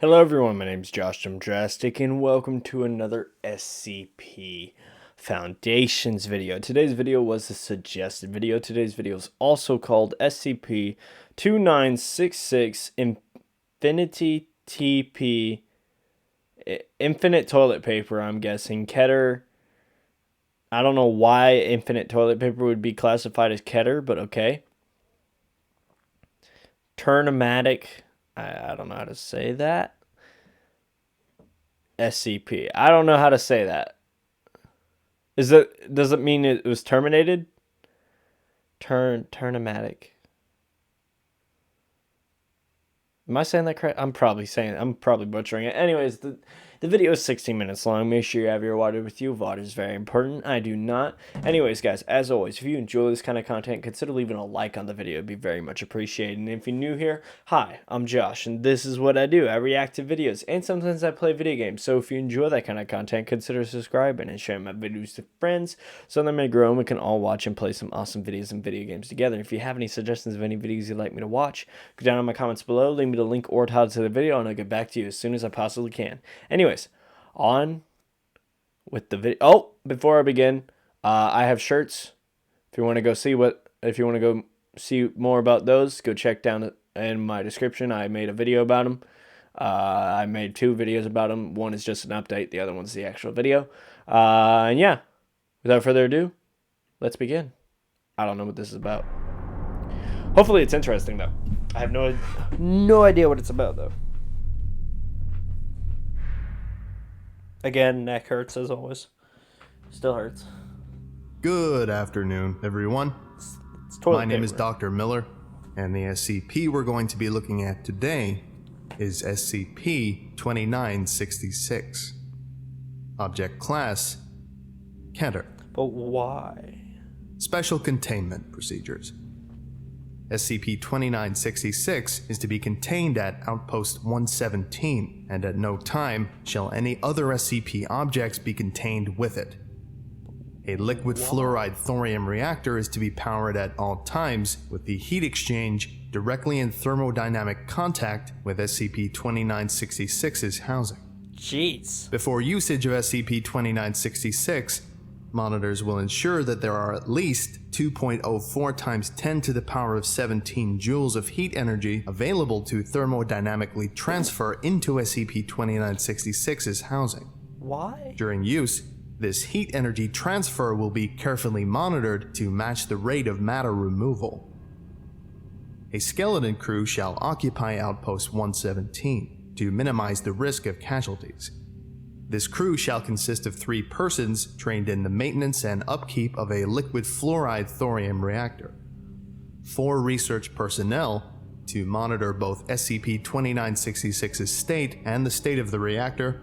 Hello everyone, my name is Josh Drastic and welcome to another SCP Foundations video. Today's video was a suggested video. Today's video is also called SCP-2966 InfiniTP Infinite Toilet Paper, I'm guessing. Keter. I don't know why infinite toilet paper would be classified as Keter, but okay. Thermodynamic. I don't know how to say that. SCP. I don't know how to say that. Does it mean it was terminated? Thermodynamic. Am I saying that correct? I'm probably butchering it. Anyways, the video is 16 minutes long. Make sure you have your water with you. Water is very important. I do not. Anyways, guys, as always, if you enjoy this kind of content, consider leaving a like on the video. It'd be very much appreciated. And if you're new here, hi, I'm Josh, and this is what I do. I react to videos, and sometimes I play video games. So if you enjoy that kind of content, consider subscribing and sharing my videos to friends so they may grow and we can all watch and play some awesome videos and video games together. If you have any suggestions of any videos you'd like me to watch, go down in my comments below, leave me the link or title to the video, and I'll get back to you as soon as I possibly can. Anyways, on with the video. Oh, before I begin, I have shirts. If you want to go see more about those, go check down in my description. I made a video about them. I made 2 videos about them. One is just an update. The other one's the actual video. And yeah, without further ado, let's begin. I don't know what this is about. Hopefully it's interesting though. I have no idea what it's about though. Again, neck hurts as always. Still hurts. Good afternoon, everyone. My name is Dr. Miller, and the SCP we're going to be looking at today is SCP-2966. Object Class: Keter. But why? Special Containment Procedures. SCP-2966 is to be contained at Outpost 117, and at no time shall any other SCP objects be contained with it. A liquid-fluoride thorium reactor is to be powered at all times, with the heat exchange directly in thermodynamic contact with SCP-2966's housing. Jeez. Before usage of SCP-2966, monitors will ensure that there are at least 2.04 times 10 to the power of 17 joules of heat energy available to thermodynamically transfer into SCP-2966's housing. Why? During use, this heat energy transfer will be carefully monitored to match the rate of matter removal. A skeleton crew shall occupy Outpost 117 to minimize the risk of casualties. This crew shall consist of 3 persons trained in the maintenance and upkeep of a liquid-fluoride thorium reactor, 4 research personnel to monitor both SCP-2966's state and the state of the reactor,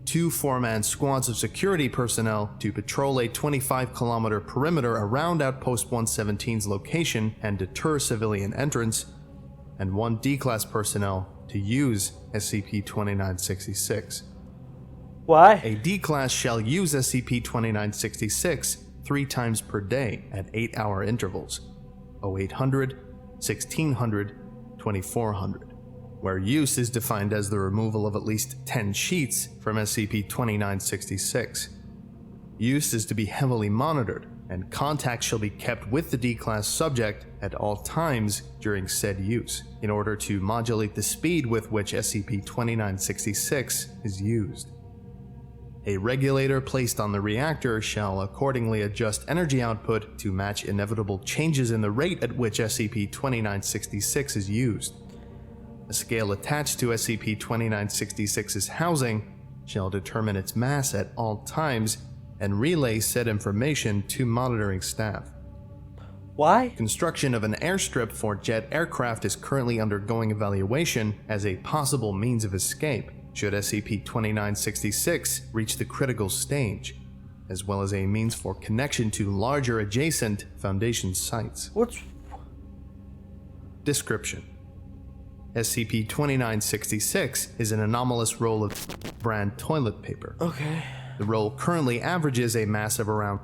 2 4-man squads of security personnel to patrol a 25-kilometer perimeter around Outpost 117's location and deter civilian entrance, and 1 D-Class personnel to use SCP-2966. Why? A D-Class shall use SCP-2966 3 times per day at 8-hour intervals, 0800, 1600, 2400, where use is defined as the removal of at least 10 sheets from SCP-2966. Use is to be heavily monitored, and contact shall be kept with the D-Class subject at all times during said use, in order to modulate the speed with which SCP-2966 is used. A regulator placed on the reactor shall accordingly adjust energy output to match inevitable changes in the rate at which SCP-2966 is used. A scale attached to SCP-2966's housing shall determine its mass at all times and relay said information to monitoring staff. Why? Construction of an airstrip for jet aircraft is currently undergoing evaluation as a possible means of escape should SCP-2966 reach the critical stage, as well as a means for connection to larger adjacent Foundation sites. Description: SCP-2966 is an anomalous roll of brand toilet paper. Okay. The roll currently averages a mass of around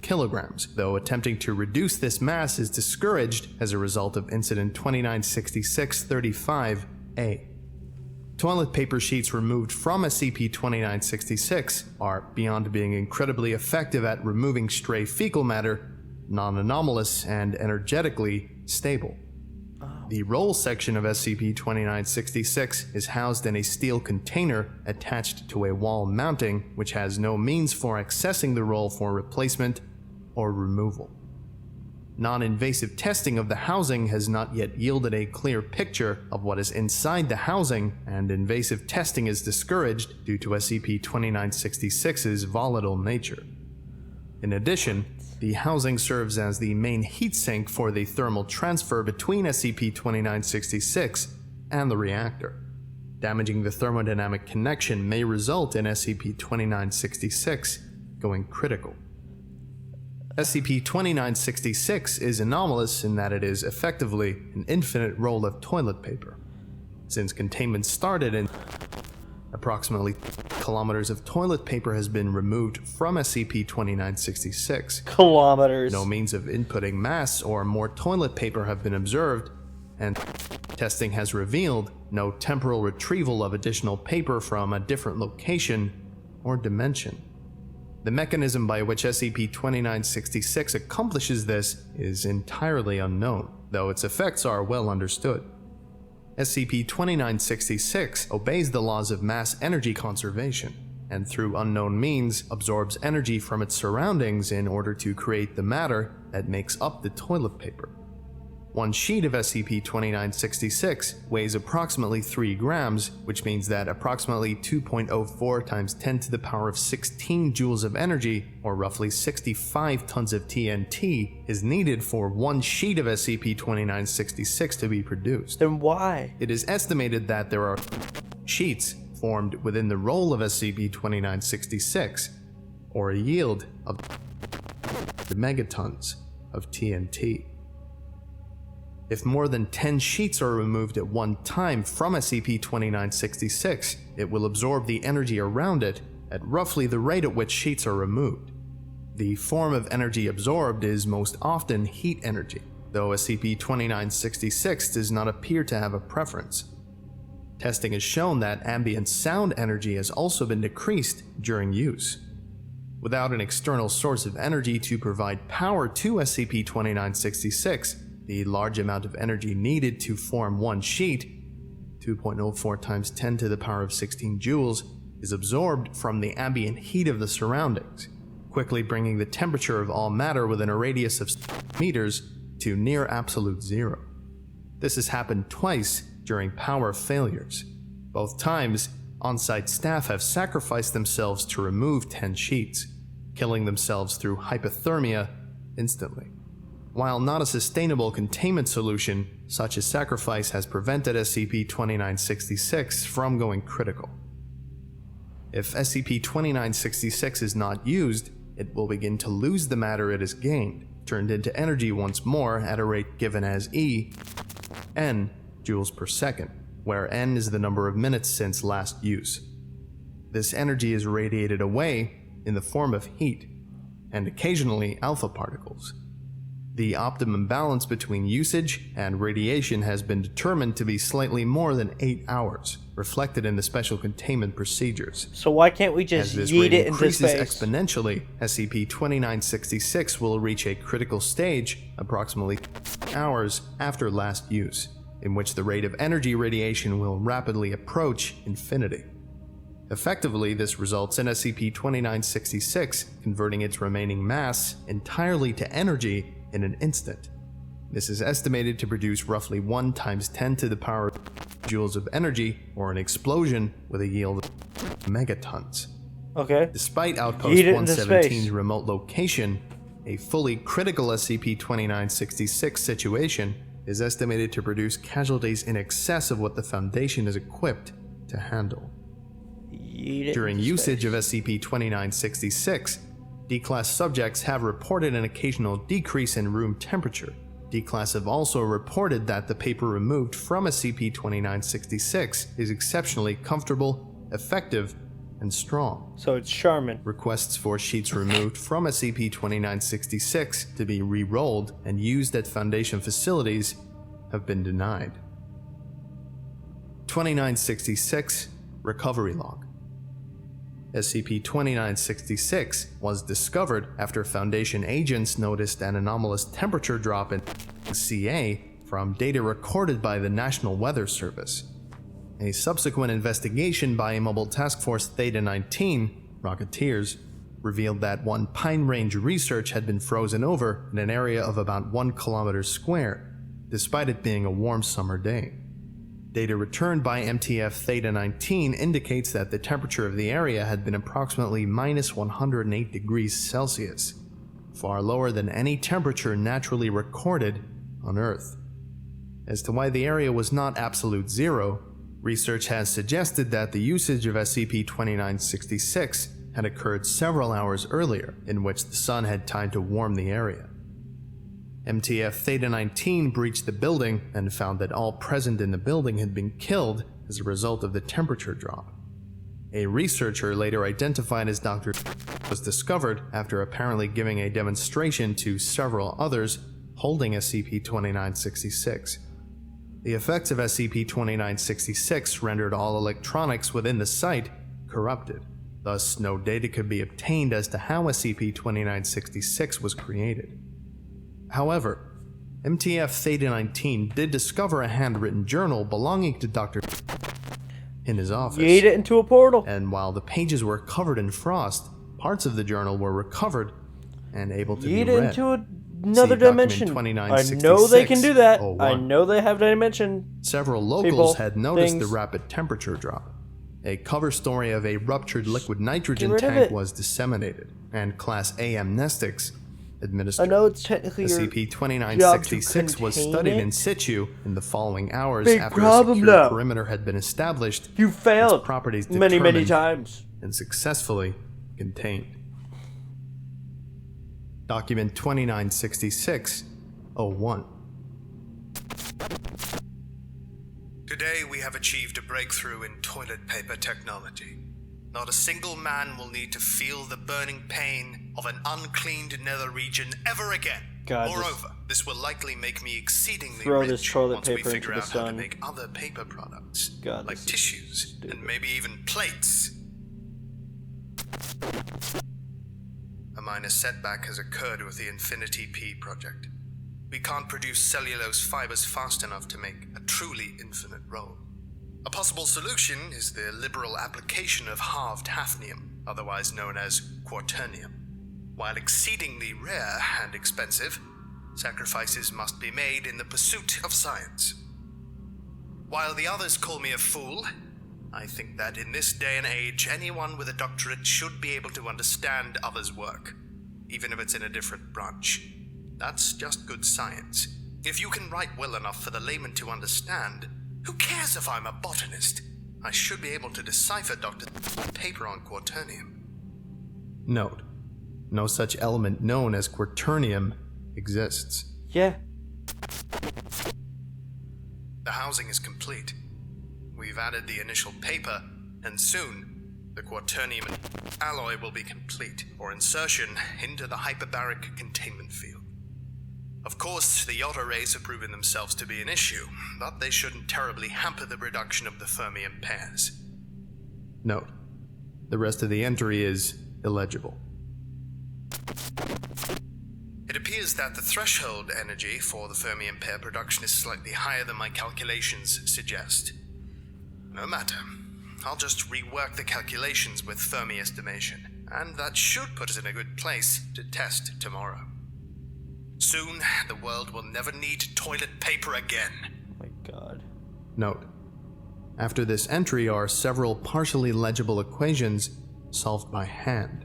kilograms, though attempting to reduce this mass is discouraged as a result of Incident 2966-35-A. Toilet paper sheets removed from SCP-2966 are, beyond being incredibly effective at removing stray fecal matter, non-anomalous and energetically stable. The roll section of SCP-2966 is housed in a steel container attached to a wall mounting which has no means for accessing the roll for replacement or removal. Non-invasive testing of the housing has not yet yielded a clear picture of what is inside the housing, and invasive testing is discouraged due to SCP-2966's volatile nature. In addition, the housing serves as the main heat sink for the thermal transfer between SCP-2966 and the reactor. Damaging the thermodynamic connection may result in SCP-2966 going critical. SCP-2966 is anomalous in that it is effectively an infinite roll of toilet paper. Since containment started in approximately kilometers of toilet paper has been removed from SCP-2966. Kilometers. No means of inputting mass or more toilet paper have been observed, and testing has revealed no temporal retrieval of additional paper from a different location or dimension. The mechanism by which SCP-2966 accomplishes this is entirely unknown, though its effects are well understood. SCP-2966 obeys the laws of mass energy conservation, and through unknown means absorbs energy from its surroundings in order to create the matter that makes up the toilet paper. One sheet of SCP-2966 weighs approximately 3 grams, which means that approximately 2.04 times 10 to the power of 16 joules of energy, or roughly 65 tons of TNT, is needed for one sheet of SCP-2966 to be produced. Then why? It is estimated that there are sheets formed within the roll of SCP-2966, or a yield of the megatons of TNT. If more than 10 sheets are removed at one time from SCP-2966, it will absorb the energy around it at roughly the rate at which sheets are removed. The form of energy absorbed is most often heat energy, though SCP-2966 does not appear to have a preference. Testing has shown that ambient sound energy has also been decreased during use. Without an external source of energy to provide power to SCP-2966, the large amount of energy needed to form one sheet, 2.04 times 10 to the power of 16 joules, is absorbed from the ambient heat of the surroundings, quickly bringing the temperature of all matter within a radius of meters to near absolute zero. This has happened twice during power failures. Both times, on-site staff have sacrificed themselves to remove 10 sheets, killing themselves through hypothermia instantly. While not a sustainable containment solution, such a sacrifice has prevented SCP-2966 from going critical. If SCP-2966 is not used, it will begin to lose the matter it has gained, turned into energy once more at a rate given as n joules per second, where n is the number of minutes since last use. This energy is radiated away in the form of heat, and occasionally alpha particles. The optimum balance between usage and radiation has been determined to be slightly more than 8 hours, reflected in the special containment procedures. So why can't we just yeet it into space? As this rate increases exponentially, SCP-2966 will reach a critical stage approximately hours after last use, in which the rate of energy radiation will rapidly approach infinity. Effectively, this results in SCP-2966 converting its remaining mass entirely to energy in an instant. This is estimated to produce roughly 1 times 10 to the power of joules of energy, or an explosion with a yield of megatons. Okay. Despite Outpost 117's remote location, a fully critical SCP-2966 situation is estimated to produce casualties in excess of what the Foundation is equipped to handle. During usage of SCP-2966, D-Class subjects have reported an occasional decrease in room temperature. D-Class have also reported that the paper removed from SCP-2966 is exceptionally comfortable, effective, and strong. So it's Charmin. Requests for sheets removed from SCP-2966 to be re-rolled and used at Foundation facilities have been denied. 2966 Recovery Log. SCP-2966 was discovered after Foundation agents noticed an anomalous temperature drop in CA from data recorded by the National Weather Service. A subsequent investigation by a Mobile Task Force Theta-19 Rocketeers revealed that one Pine Range research had been frozen over in an area of about 1 kilometer square, despite it being a warm summer day. Data returned by MTF Theta-19 indicates that the temperature of the area had been approximately minus 108 degrees Celsius, far lower than any temperature naturally recorded on Earth. As to why the area was not absolute zero, research has suggested that the usage of SCP-2966 had occurred several hours earlier, in which the sun had time to warm the area. MTF Theta-19 breached the building and found that all present in the building had been killed as a result of the temperature drop. A researcher later identified as Dr. was discovered after apparently giving a demonstration to several others holding SCP-2966. The effects of SCP-2966 rendered all electronics within the site corrupted. Thus, no data could be obtained as to how SCP-2966 was created. However, MTF Theta-19 did discover a handwritten journal belonging to Dr. in his office. Yeet it into a portal. And while the pages were covered in frost, parts of the journal were recovered and able to be Yeet it read. into another dimension. I know they can do that. I know they have dimension. Several locals People, had noticed things. the rapid temperature drop. A cover story of a ruptured liquid nitrogen Get rid of tank it. was disseminated, and Class A amnestics administered. I know it's technically your SCP-2966 was contain studied it. in situ in the following hours Big after a problem secure now. perimeter had been established. You failed its properties many determined times. and successfully contained. Document 2966-01. Today we have achieved a breakthrough in toilet paper technology. Not a single man will need to feel the burning pain of an uncleaned nether region ever again. God, Moreover, this will likely make me exceedingly throw rich this toilet once we paper figure into out the how to sun. make other paper products, God, like this is tissues stupid. and maybe even plates. A minor setback has occurred with the InfiniTP project. We can't produce cellulose fibers fast enough to make a truly infinite roll. A possible solution is the liberal application of halved hafnium, otherwise known as quaternium. While exceedingly rare and expensive, sacrifices must be made in the pursuit of science. While the others call me a fool, I think that in this day and age, anyone with a doctorate should be able to understand others' work, even if it's in a different branch. That's just good science. If you can write well enough for the layman to understand, who cares if I'm a botanist? I should be able to decipher Dr. paper on quaternium. Note: no such element known as quaternium exists. Yeah. The housing is complete. We've added the initial paper, and soon, the quaternium alloy will be complete for insertion into the hyperbaric containment field. Of course, the Yotta rays have proven themselves to be an issue, but they shouldn't terribly hamper the production of the fermium pairs. Note: the rest of the entry is illegible. It appears that the threshold energy for the fermium pair production is slightly higher than my calculations suggest. No matter. I'll just rework the calculations with Fermi estimation, and that should put us in a good place to test tomorrow. Soon, the world will never need toilet paper again. Oh my god. Note: after this entry are several partially legible equations solved by hand.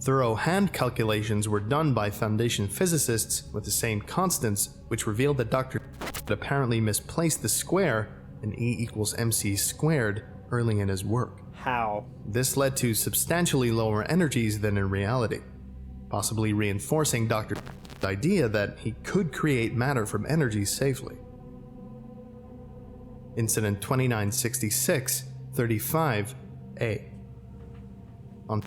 Thorough hand calculations were done by Foundation physicists with the same constants, which revealed that Dr. apparently misplaced the square in E equals mc squared early in his work. How? This led to substantially lower energies than in reality, possibly reinforcing Dr. idea that he could create matter from energy safely. Incident 2966-35A. On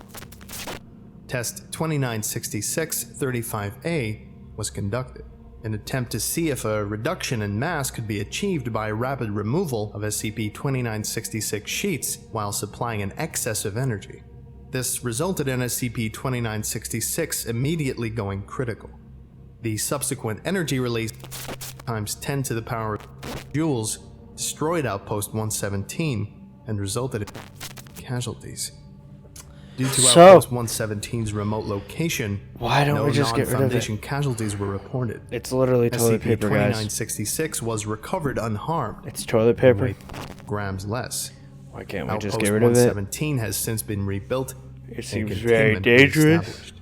Test 2966-35A was conducted. an attempt to see if a reduction in mass could be achieved by rapid removal of SCP-2966 sheets while supplying an excess of energy. This resulted in SCP-2966 immediately going critical. The subsequent energy release times 10 to the power of joules destroyed Outpost 117 and resulted in casualties. Due to Outpost 117's remote location, why don't no we just get rid of non-Foundation it? casualties were reported. It's literally toilet paper, guys. SCP-2966 was recovered unharmed. It's toilet paper. Weight grams less. Why can't we just Outpost get rid of it? 117 has since been rebuilt. It seems and very containment dangerous. established.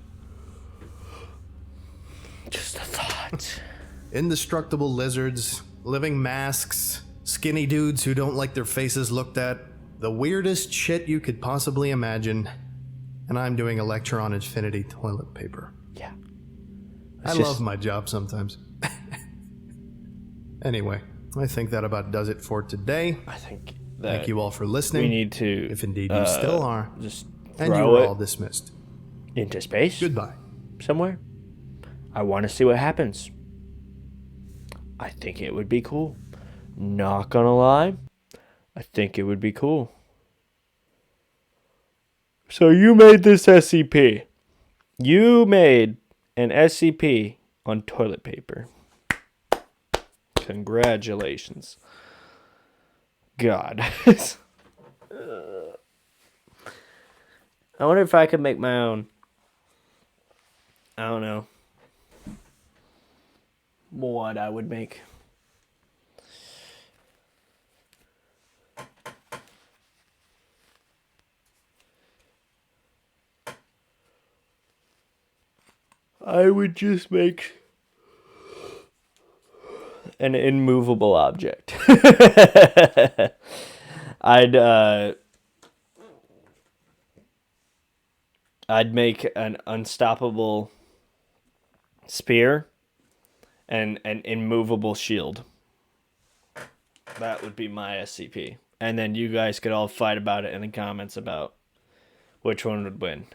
Just a thought. Indestructible lizards, living masks, skinny dudes who don't like their faces looked at, the weirdest shit you could possibly imagine. And I'm doing a lecture on infinity toilet paper. Yeah. I love my job sometimes. Anyway, I think that about does it for today. I think that Thank you all for listening. we need to, if indeed you still are, just and you throw are it all dismissed. into space Goodbye. somewhere. I want to see what happens. I think it would be cool. Not gonna lie, I think it would be cool. So you made this SCP. You made an SCP on toilet paper. Congratulations. God. I wonder if I could make my own. I don't know what I would make. I would just make an immovable object. I'd make an unstoppable spear and an immovable shield. That would be my SCP. And then you guys could all fight about it in the comments about which one would win.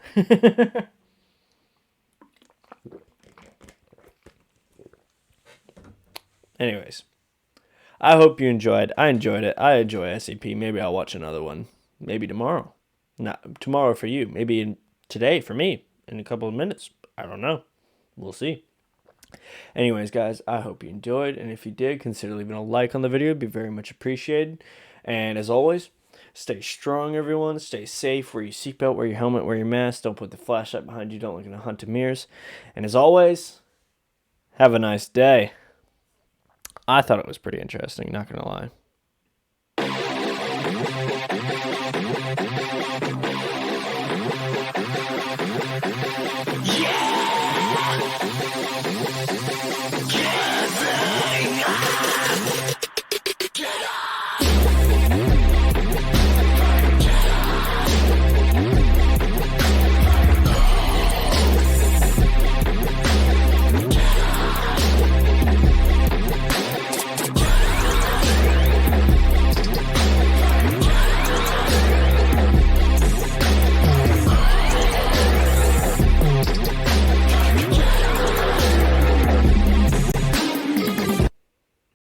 Anyways, I hope you enjoyed. I enjoyed it. I enjoy SCP. Maybe I'll watch another one. Maybe tomorrow. Not tomorrow for you. Maybe today for me. In a couple of minutes. I don't know. We'll see. Anyways, guys, I hope you enjoyed. And if you did, consider leaving a like on the video. It'd be very much appreciated. And as always, stay strong, everyone. Stay safe. Wear your seatbelt. Wear your helmet. Wear your mask. Don't put the flashlight behind you. Don't look in the hunted mirrors. And as always, have a nice day. I thought it was pretty interesting, not gonna lie.